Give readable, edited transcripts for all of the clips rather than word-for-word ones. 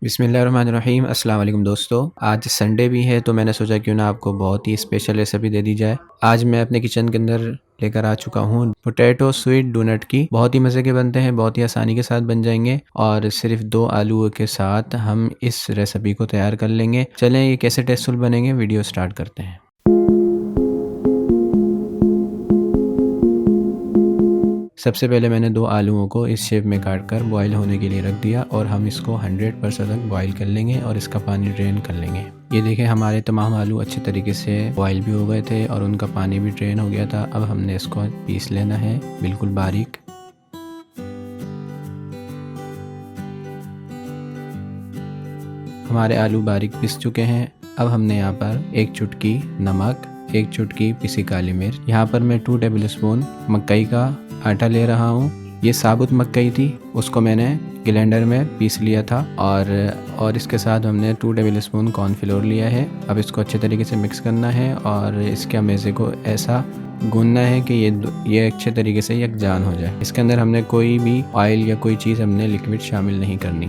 बिस्मिल्लाहिर्रहमानिर्रहीम। अस्सलाम वालेकुम दोस्तों, आज संडे भी है तो मैंने सोचा क्यों ना आपको बहुत ही स्पेशल रेसिपी दे दी जाए। आज मैं अपने किचन के अंदर लेकर आ चुका हूँ पोटैटो स्वीट डोनट की। बहुत ही मज़े के बनते हैं, बहुत ही आसानी के साथ बन जाएंगे और सिर्फ 2 आलूओं के साथ हम इस रेसिपी को तैयार कर लेंगे। चलें ये कैसे टेस्टफुल बनेंगे, वीडियो स्टार्ट करते हैं। सबसे पहले मैंने 2 आलूओं को इस शेप में काट कर बॉयल होने के लिए रख दिया और हम इसको 100% तक बॉयल कर लेंगे और इसका पानी ड्रेन कर लेंगे। ये देखें, हमारे तमाम आलू अच्छे तरीके से बॉयल भी हो गए थे और उनका पानी भी ड्रेन हो गया था। अब हमने इसको पीस लेना है बिल्कुल बारीक। हमारे आलू बारीक पिस चुके हैं। अब हमने यहाँ पर 1 चुटकी नमक, 1 चुटकी पिसी काली मिर्च, यहाँ पर मैं 2 टेबल स्पून मकई का आटा ले रहा हूँ। ये साबुत मकई थी, उसको मैंने ग्राइंडर में पीस लिया था और इसके साथ हमने 2 टेबल स्पून कॉर्नफ्लोर लिया है। अब इसको अच्छे तरीके से मिक्स करना है और इसके मेज़े को ऐसा गूंदना है कि ये अच्छे तरीके से यकजान हो जाए। इसके अंदर हमने कोई भी ऑयल या कोई चीज़ हमने लिक्विड शामिल नहीं करनी।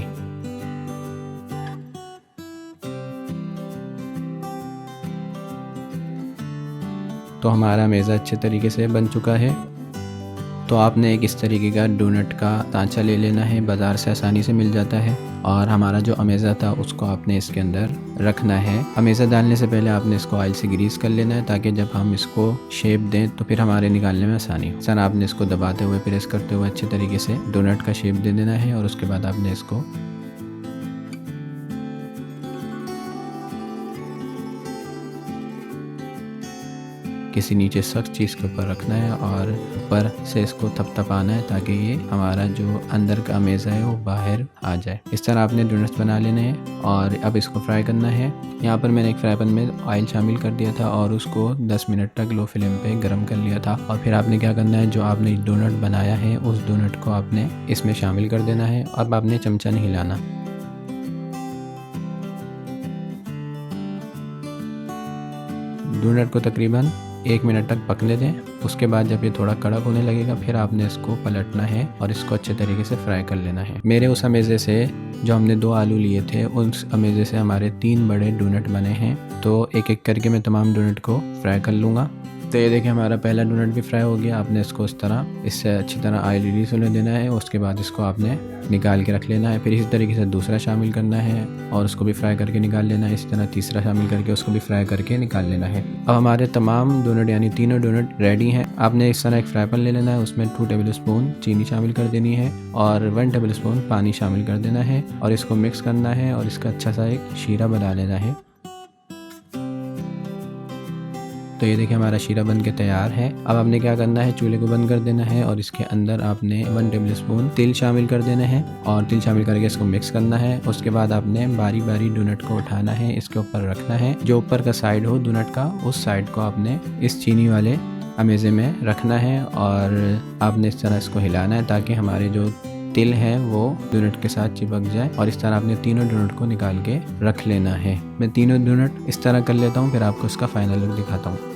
तो हमारा मेज़ा अच्छे तरीके से बन चुका है। तो आपने एक इस तरीके का डोनट का सांचा ले लेना है, बाज़ार से आसानी से मिल जाता है। और हमारा जो अमेज़ा था उसको आपने इसके अंदर रखना है। अमेज़ा डालने से पहले आपने इसको ऑयल से ग्रीस कर लेना है ताकि जब हम इसको शेप दें तो फिर हमारे निकालने में आसानी हो। सर आपने इसको दबाते हुए प्रेस करते हुए अच्छे तरीके से डोनट का शेप दे देना है और उसके बाद आपने इसको किसी नीचे सख्त चीज़ के ऊपर रखना है और ऊपर से इसको थपथपाना है ताकि ये हमारा जो अंदर का मेज़ा है वो बाहर आ जाए। इस तरह आपने डोनट्स बना लेने हैं और अब इसको फ्राई करना है। यहाँ पर मैंने एक फ्राई पैन में ऑयल शामिल कर दिया था और उसको 10 मिनट तक लो फ्लेम पे गर्म कर लिया था। और फिर आपने क्या करना है, जो आपने डोनट बनाया है उस डोनट को आपने इसमें शामिल कर देना है। अब आपने चमचा नहीं हिलाना। डोनट को तकरीबन 1 मिनट तक पकने दें। उसके बाद जब ये थोड़ा कड़क होने लगेगा फिर आपने इसको पलटना है और इसको अच्छे तरीके से फ्राई कर लेना है। मेरे उस अमेज़े से जो हमने 2 आलू लिए थे उस अमेज़े से हमारे 3 बड़े डोनट बने हैं। तो एक एक करके मैं तमाम डोनट को फ्राई कर लूँगा। तो ये देखिए हमारा पहला डोनट भी फ्राई हो गया। आपने इसको इस तरह इससे अच्छी तरह ऑयल रिलीज होने देना है। उसके बाद इसको आपने निकाल के रख लेना है। फिर इसी तरीके से दूसरा शामिल करना है और उसको भी फ्राई करके निकाल लेना है। इसी तरह तीसरा शामिल करके उसको भी फ्राई करके निकाल लेना है। अब हमारे तमाम डोनट यानी तीनों डोनट रेडी हैं। आपने इस तरह एक फ्राई पैन ले लेना है, उसमें 2 टेबल स्पून चीनी शामिल कर देनी है और 1 टेबल स्पून पानी शामिल कर देना है और इसको मिक्स करना है और इसका अच्छा सा एक शीरा बना लेना है। तो ये देखिए हमारा शीरा बन के तैयार है। अब आपने क्या करना है, चूल्हे को बंद कर देना है और इसके अंदर आपने 1 टेबल स्पून तिल शामिल कर देना है और तिल शामिल करके इसको मिक्स करना है। उसके बाद आपने बारी बारी डोनट को उठाना है, इसके ऊपर रखना है। जो ऊपर का साइड हो डोनट का उस साइड को आपने इस चीनी वाले अमेज़े में रखना है और आपने इस तरह इसको हिलाना है ताकि हमारे जो तिल है वो डोनट के साथ चिपक जाए। और इस तरह आपने तीनों डोनट को निकाल के रख लेना है। मैं तीनों डोनट इस तरह कर लेता हूँ, फिर आपको इसका फाइनल लुक दिखाता हूँ।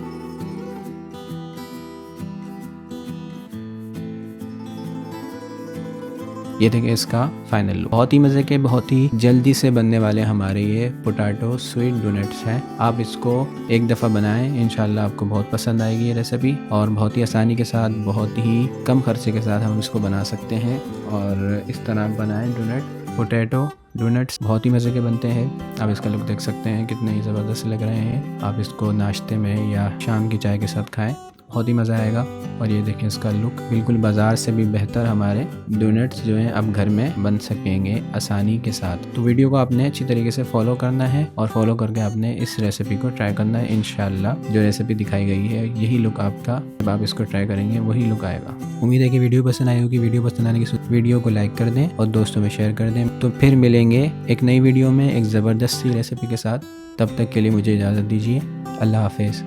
ये देखिए इसका फाइनल लुक। बहुत ही मज़े के, बहुत ही जल्दी से बनने वाले हमारे ये पोटैटो स्वीट डोनट्स हैं। आप इसको एक दफ़ा बनाएं, इंशाल्लाह आपको बहुत पसंद आएगी ये रेसिपी। और बहुत ही आसानी के साथ, बहुत ही कम खर्चे के साथ हम इसको बना सकते हैं। और इस तरह आप बनाएं डोनट, पोटैटो डोनट्स बहुत ही मज़े के बनते हैं। आप इसका लुक देख सकते हैं कितने ही ज़बरदस्त लग रहे हैं। आप इसको नाश्ते में या शाम की चाय के साथ खाएं, बहुत ही मज़ा आएगा। और ये देखें इसका लुक, बिल्कुल बाज़ार से भी बेहतर हमारे डोनट्स जो हैं अब घर में बन सकेंगे आसानी के साथ। तो वीडियो को आपने अच्छी तरीके से फॉलो करना है और फॉलो करके आपने इस रेसिपी को ट्राई करना है। इंशाल्लाह जो रेसिपी दिखाई गई है यही लुक आपका, जब आप इसको ट्राई करेंगे वही लुक आएगा। उम्मीद है कि वीडियो पसंद आई होगी। वीडियो पसंद आने की वीडियो को लाइक कर दें और दोस्तों में शेयर कर दें। तो फिर मिलेंगे एक नई वीडियो में एक ज़बरदस्त सी रेसिपी के साथ। तब तक के लिए मुझे इजाज़त दीजिए। अल्लाह हाफिज़।